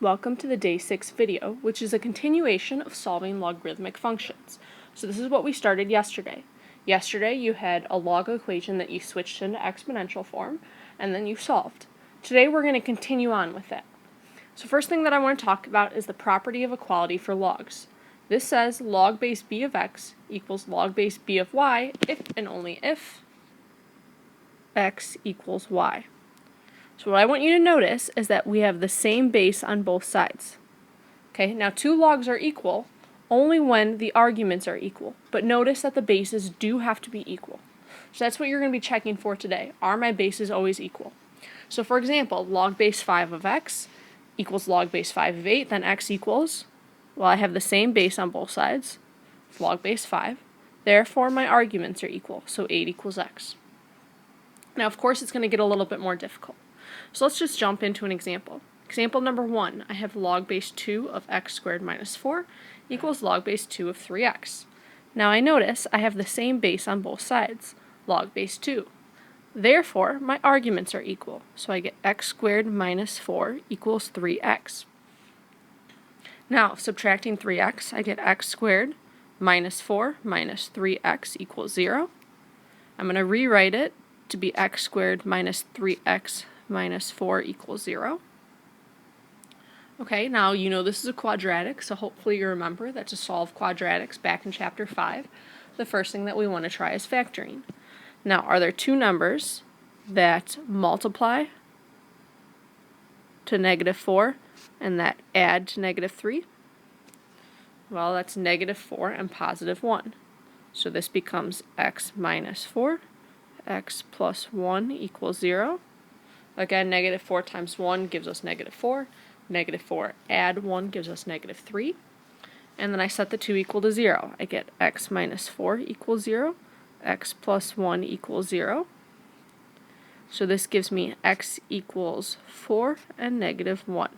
Welcome to the Day 6 video, which is a continuation of solving logarithmic functions. So this is what we started yesterday. Yesterday you had a log equation that you switched into exponential form, and then you solved. Today we're going to continue on with that. So first thing that I want to talk about is the property of equality for logs. This says log base b of x equals log base b of y if and only if x equals y. So what I want you to notice is that we have the same base on both sides. Okay, now two logs are equal only when the arguments are equal, but notice that the bases do have to be equal. So that's what you're going to be checking for today. Are my bases always equal? So for example, log base 5 of x equals log base 5 of 8, then x equals, well, I have the same base on both sides, log base 5, therefore my arguments are equal, so 8 equals x. Now of course it's going to get a little bit more difficult. So let's just jump into an example. Example number 1, I have log base 2 of x squared minus 4 equals log base 2 of 3x. Now I notice I have the same base on both sides, log base 2. Therefore, my arguments are equal, so I get x squared minus 4 equals 3x. Now, subtracting 3x, I get x squared minus 4 minus 3x equals 0. I'm going to rewrite it to be x squared minus 3x minus 4 equals 0. Okay, now you know this is a quadratic, so hopefully you remember that to solve quadratics back in chapter 5, the first thing that we want to try is factoring. Now, are there two numbers that multiply to negative 4 and that add to negative 3? Well, that's negative 4 and positive 1. So this becomes x minus 4, x plus 1 equals 0. Again, negative 4 times 1 gives us negative 4. Negative 4 add 1 gives us negative 3. And then I set the 2 equal to 0. I get x minus 4 equals 0. X plus 1 equals 0. So this gives me x equals 4 and negative 1.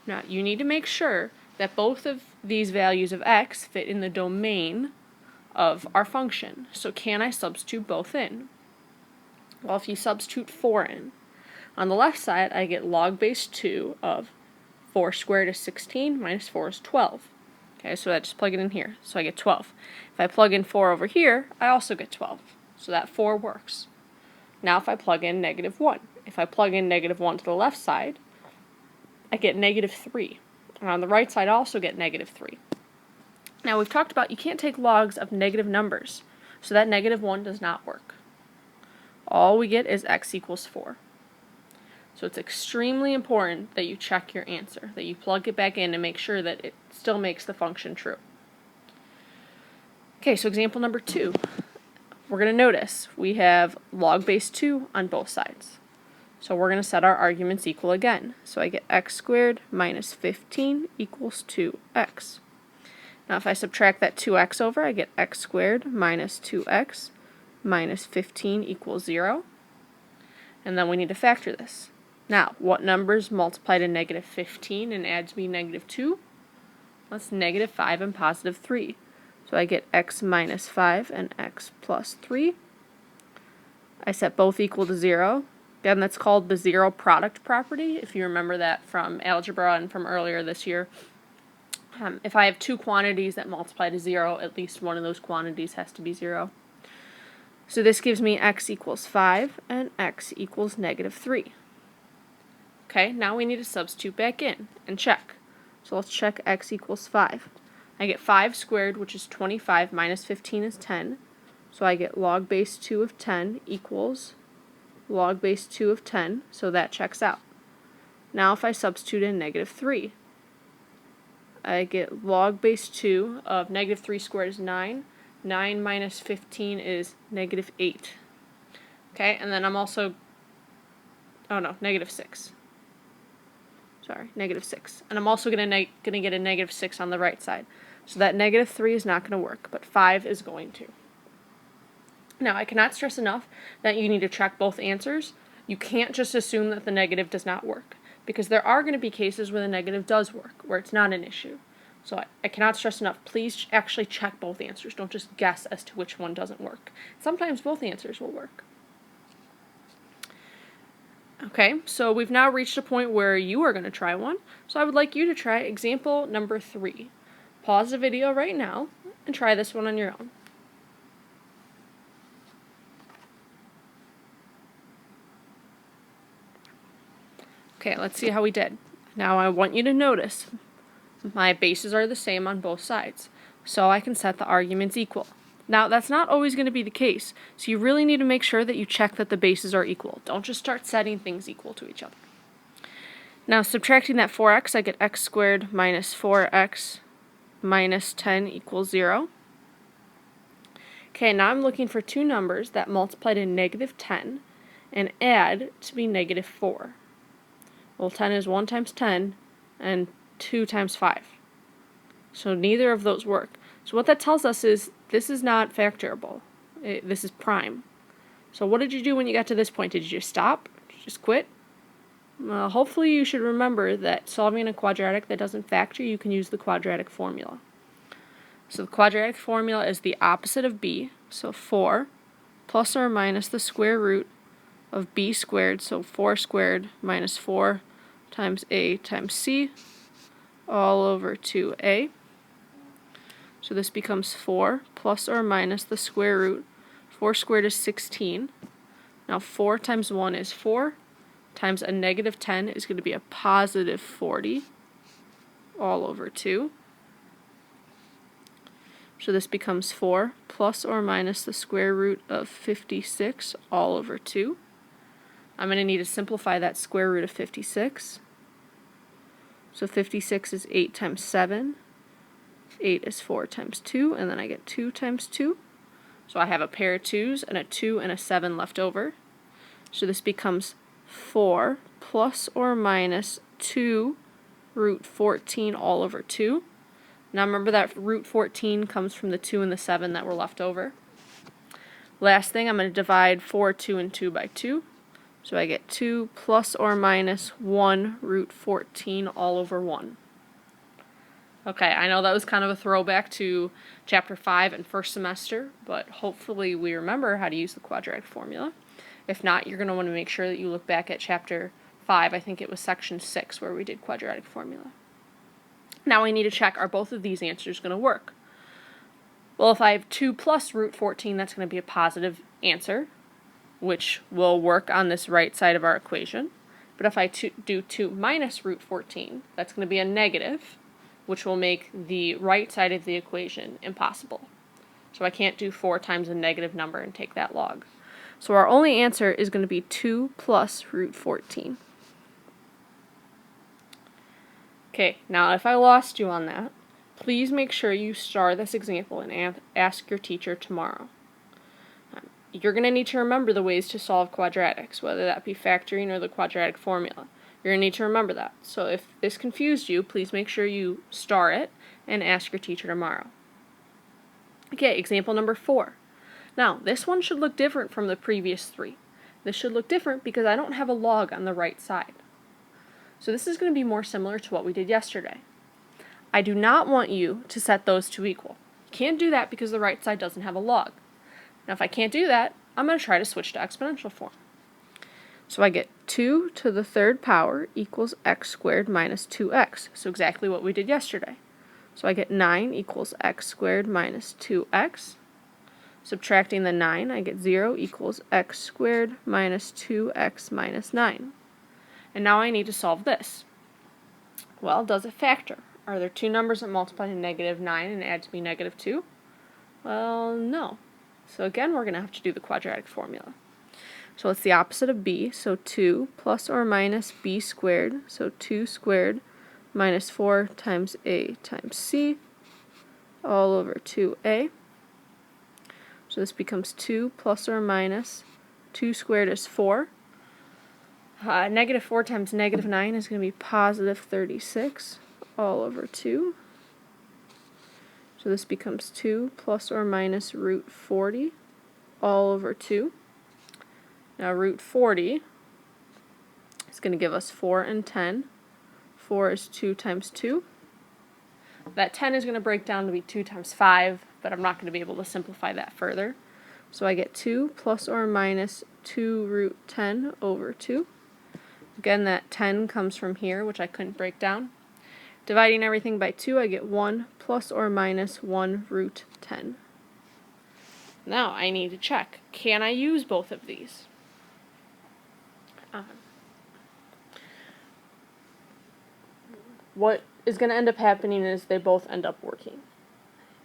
Now, you need to make sure that both of these values of x fit in the domain of our function. So can I substitute both in? Well, if you substitute 4 in, on the left side I get log base 2 of 4 squared is 16 minus 4 is 12. Okay, so I just plug it in here, so I get 12. If I plug in 4 over here, I also get 12. So that 4 works. Now if I plug in negative 1, if I plug in negative 1 to the left side, I get negative 3. And on the right side I also get negative 3. Now we've talked about you can't take logs of negative numbers, so that negative 1 does not work. All we get is x equals 4. So it's extremely important that you check your answer, that you plug it back in and make sure that it still makes the function true. Okay, so example number 2. We're going to notice we have log base 2 on both sides. So we're going to set our arguments equal again. So I get x squared minus 15 equals 2x. Now if I subtract that 2x over, I get x squared minus 2x minus 15 equals 0. And then we need to factor this. Now, what numbers multiply to negative 15 and add to be negative 2? That's negative 5 and positive 3. So I get x minus 5 and x plus 3. I set both equal to 0. Again, that's called the zero product property, if you remember that from algebra and from earlier this year. If I have two quantities that multiply to 0, at least one of those quantities has to be 0. So this gives me x equals 5 and x equals negative 3. Okay, now we need to substitute back in and check. So let's check x equals 5. I get 5 squared, which is 25, minus 15 is 10. So I get log base 2 of 10 equals log base 2 of 10, so that checks out. Now if I substitute in negative 3, I get log base 2 of negative 3 squared is 9. 9 minus 15 is negative 8. Okay, and then I'm also, negative 6. Sorry, negative 6. And I'm also going to get a negative 6 on the right side. So that negative 3 is not going to work, but 5 is going to. Now, I cannot stress enough that you need to check both answers. You can't just assume that the negative does not work, because there are going to be cases where the negative does work, where it's not an issue. So I cannot stress enough, please actually check both answers. Don't just guess as to which one doesn't work. Sometimes both answers will work. Okay, so we've now reached a point where you are going to try one. So I would like you to try example number 3. Pause the video right now and try this one on your own. Okay, let's see how we did. Now I want you to notice my bases are the same on both sides, so I can set the arguments equal. Now that's not always going to be the case, so you really need to make sure that you check that the bases are equal. Don't just start setting things equal to each other. Now subtracting that 4x, I get x squared minus 4x minus 10 equals 0. Okay, now I'm looking for two numbers that multiply to negative 10 and add to be negative 4. Well, 10 is 1 times 10 and 2 times 5. So neither of those work. So what that tells us is this is not factorable. This is prime. So what did you do when you got to this point? Did you just stop? Did you just quit? Well, hopefully you should remember that solving a quadratic that doesn't factor, you can use the quadratic formula. So the quadratic formula is the opposite of b, so 4 plus or minus the square root of b squared, so 4 squared minus 4 times a times c, all over 2a. So this becomes 4 plus or minus the square root. 4 squared is 16. Now 4 times 1 is 4, times a negative 10 is going to be a positive 40, all over 2. So this becomes 4 plus or minus the square root of 56, all over 2. I'm going to need to simplify that square root of 56. So 56 is 8 times 7. 8 is 4 times 2, and then I get 2 times 2. So I have a pair of 2's and a 2 and a 7 left over. So this becomes 4 plus or minus 2 root 14 all over 2. Now remember that root 14 comes from the 2 and the 7 that were left over. Last thing, I'm going to divide 4, 2, and 2 by 2. So I get 2 plus or minus 1 root 14 all over 1. Okay, I know that was kind of a throwback to Chapter 5 and first semester, but hopefully we remember how to use the quadratic formula. If not, you're going to want to make sure that you look back at Chapter 5. I think it was Section 6 where we did quadratic formula. Now we need to check, are both of these answers going to work? Well, if I have 2 plus root 14, that's going to be a positive answer, which will work on this right side of our equation. But if I do 2 minus root 14, that's going to be a negative, which will make the right side of the equation impossible. So I can't do 4 times a negative number and take that log. So our only answer is going to be 2 plus root 14. Okay, now if I lost you on that, please make sure you star this example and ask your teacher tomorrow. You're going to need to remember the ways to solve quadratics, whether that be factoring or the quadratic formula. You're going to need to remember that. So if this confused you, please make sure you star it and ask your teacher tomorrow. Okay, example number 4. Now, this one should look different from the previous 3. This should look different because I don't have a log on the right side. So this is going to be more similar to what we did yesterday. I do not want you to set those two equal. You can't do that because the right side doesn't have a log. Now if I can't do that, I'm going to try to switch to exponential form. So I get 2 to the third power equals x squared minus 2x. So exactly what we did yesterday. So I get 9 equals x squared minus 2x. Subtracting the 9, I get 0 equals x squared minus 2x minus 9. And now I need to solve this. Well, does it factor? Are there two numbers that multiply to negative 9 and add to be negative 2? Well, no. So again, we're going to have to do the quadratic formula. So it's the opposite of b, so 2 plus or minus b squared, so 2 squared minus 4 times a times c, all over 2a. So this becomes 2 plus or minus 2 squared is 4. Negative 4 times negative 9 is going to be positive 36, all over 2. So this becomes 2 plus or minus root 40, all over 2. Now root 40 is going to give us 4 and 10. 4 is 2 times 2. That 10 is going to break down to be 2 times 5, but I'm not going to be able to simplify that further. So I get 2 plus or minus 2 root 10 over 2. Again, that 10 comes from here, which I couldn't break down. Dividing everything by 2, I get 1 plus or minus 1 root 10. Now I need to check, can I use both of these? What is going to end up happening is they both end up working.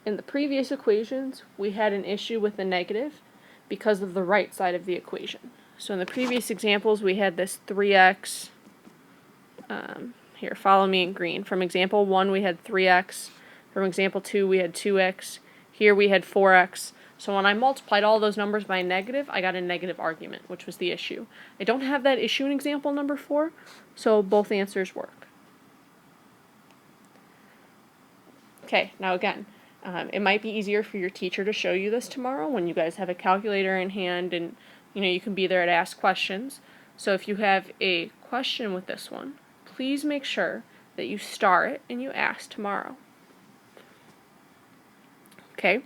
In the previous equations, we had an issue with the negative because of the right side of the equation. So in the previous examples, we had this 3x. Here, follow me in green. From example 1, we had 3x. From example 2, we had 2x. Here we had 4x. So when I multiplied all those numbers by a negative, I got a negative argument, which was the issue. I don't have that issue in example number 4, so both answers work. Okay, now again, it might be easier for your teacher to show you this tomorrow when you guys have a calculator in hand and you can be there to ask questions. So if you have a question with this one, please make sure that you star it and you ask tomorrow. Okay,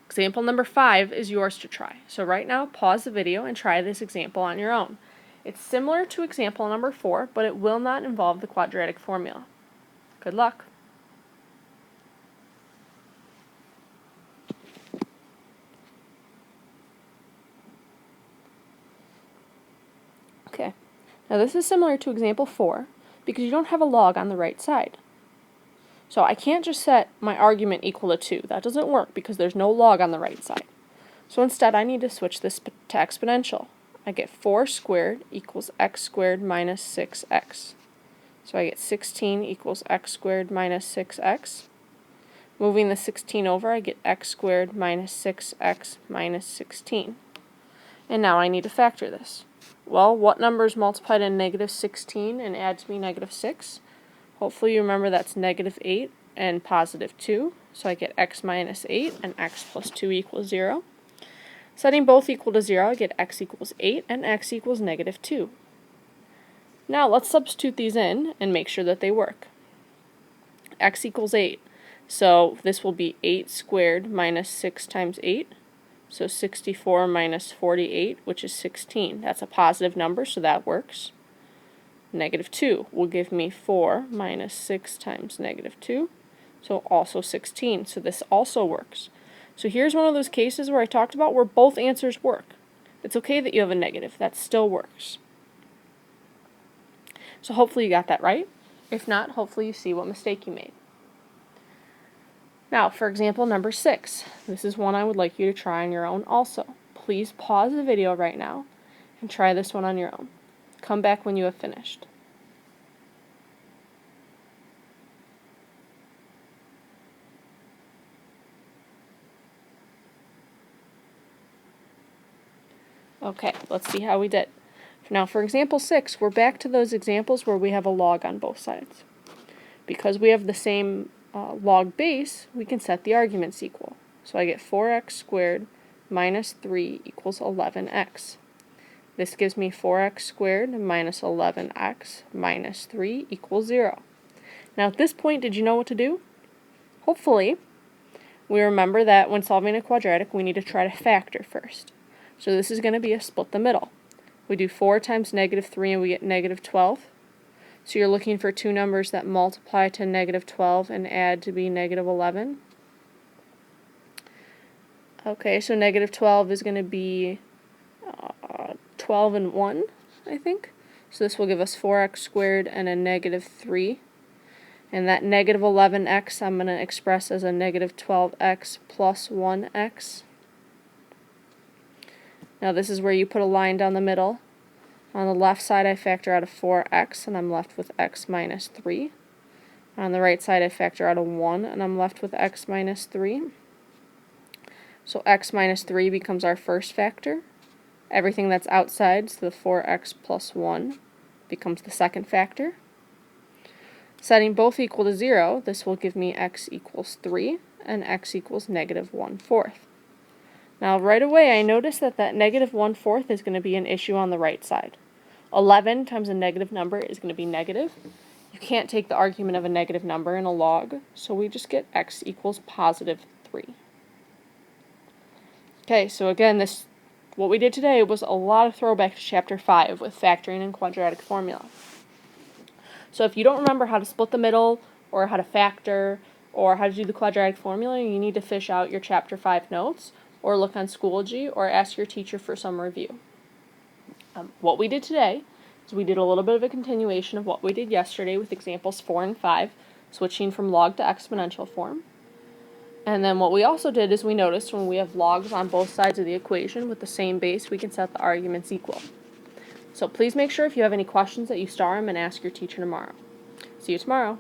example number 5 is yours to try. So right now, pause the video and try this example on your own. It's similar to example number 4, but it will not involve the quadratic formula. Good luck. Okay, now this is similar to example 4 because you don't have a log on the right side. So I can't just set my argument equal to 2. That doesn't work because there's no log on the right side. So instead I need to switch this to exponential. I get 4 squared equals x squared minus 6x. So I get 16 equals x squared minus 6x. Moving the 16 over, I get x squared minus 6x minus 16. And now I need to factor this. Well, what number is multiplied in negative 16 and adds me negative 6? Hopefully you remember that's negative 8 and positive 2. So I get x minus 8 and x plus 2 equals 0. Setting both equal to 0, I get x equals 8 and x equals negative 2. Now let's substitute these in and make sure that they work. X equals 8. So this will be 8 squared minus 6 times 8. So 64 minus 48, which is 16. That's a positive number, so that works. Negative 2 will give me 4 minus 6 times negative 2, so also 16. So this also works. So here's one of those cases where I talked about where both answers work. It's okay that you have a negative. That still works. So hopefully you got that right. If not, hopefully you see what mistake you made. Now, for example number 6, this is one I would like you to try on your own also. Please pause the video right now and try this one on your own. Come back when you have finished. Okay, let's see how we did. Now, for example 6, we're back to those examples where we have a log on both sides. Because we have the same log base, we can set the arguments equal. So I get 4x squared minus 3 equals 11x. This gives me 4x squared minus 11x minus 3 equals 0. Now at this point, did you know what to do? Hopefully, we remember that when solving a quadratic, we need to try to factor first. So this is going to be a split the middle. We do 4 times negative 3 and we get negative 12. So you're looking for two numbers that multiply to negative 12 and add to be negative 11. Okay, so negative 12 is going to be 12 and 1, I think. So this will give us 4x squared and a negative 3. And that negative 11x I'm going to express as a negative 12x plus 1x. Now this is where you put a line down the middle. On the left side, I factor out a 4x, and I'm left with x minus 3. On the right side, I factor out a 1, and I'm left with x minus 3. So x minus 3 becomes our first factor. Everything that's outside, so the 4x plus 1, becomes the second factor. Setting both equal to 0, this will give me x equals 3, and x equals negative 1/4. Now right away, I notice that that negative 1/4 is going to be an issue on the right side. 11 times a negative number is going to be negative. You can't take the argument of a negative number in a log, so we just get x equals positive 3. Okay, so again, this what we did today was a lot of throwback to Chapter 5 with factoring and quadratic formula. So if you don't remember how to split the middle, or how to factor, or how to do the quadratic formula, you need to fish out your Chapter 5 notes, or look on Schoology, or ask your teacher for some review. What we did today is we did a little bit of a continuation of what we did yesterday with examples 4 and 5, switching from log to exponential form. And then what we also did is we noticed when we have logs on both sides of the equation with the same base, we can set the arguments equal. So please make sure if you have any questions that you star them and ask your teacher tomorrow. See you tomorrow.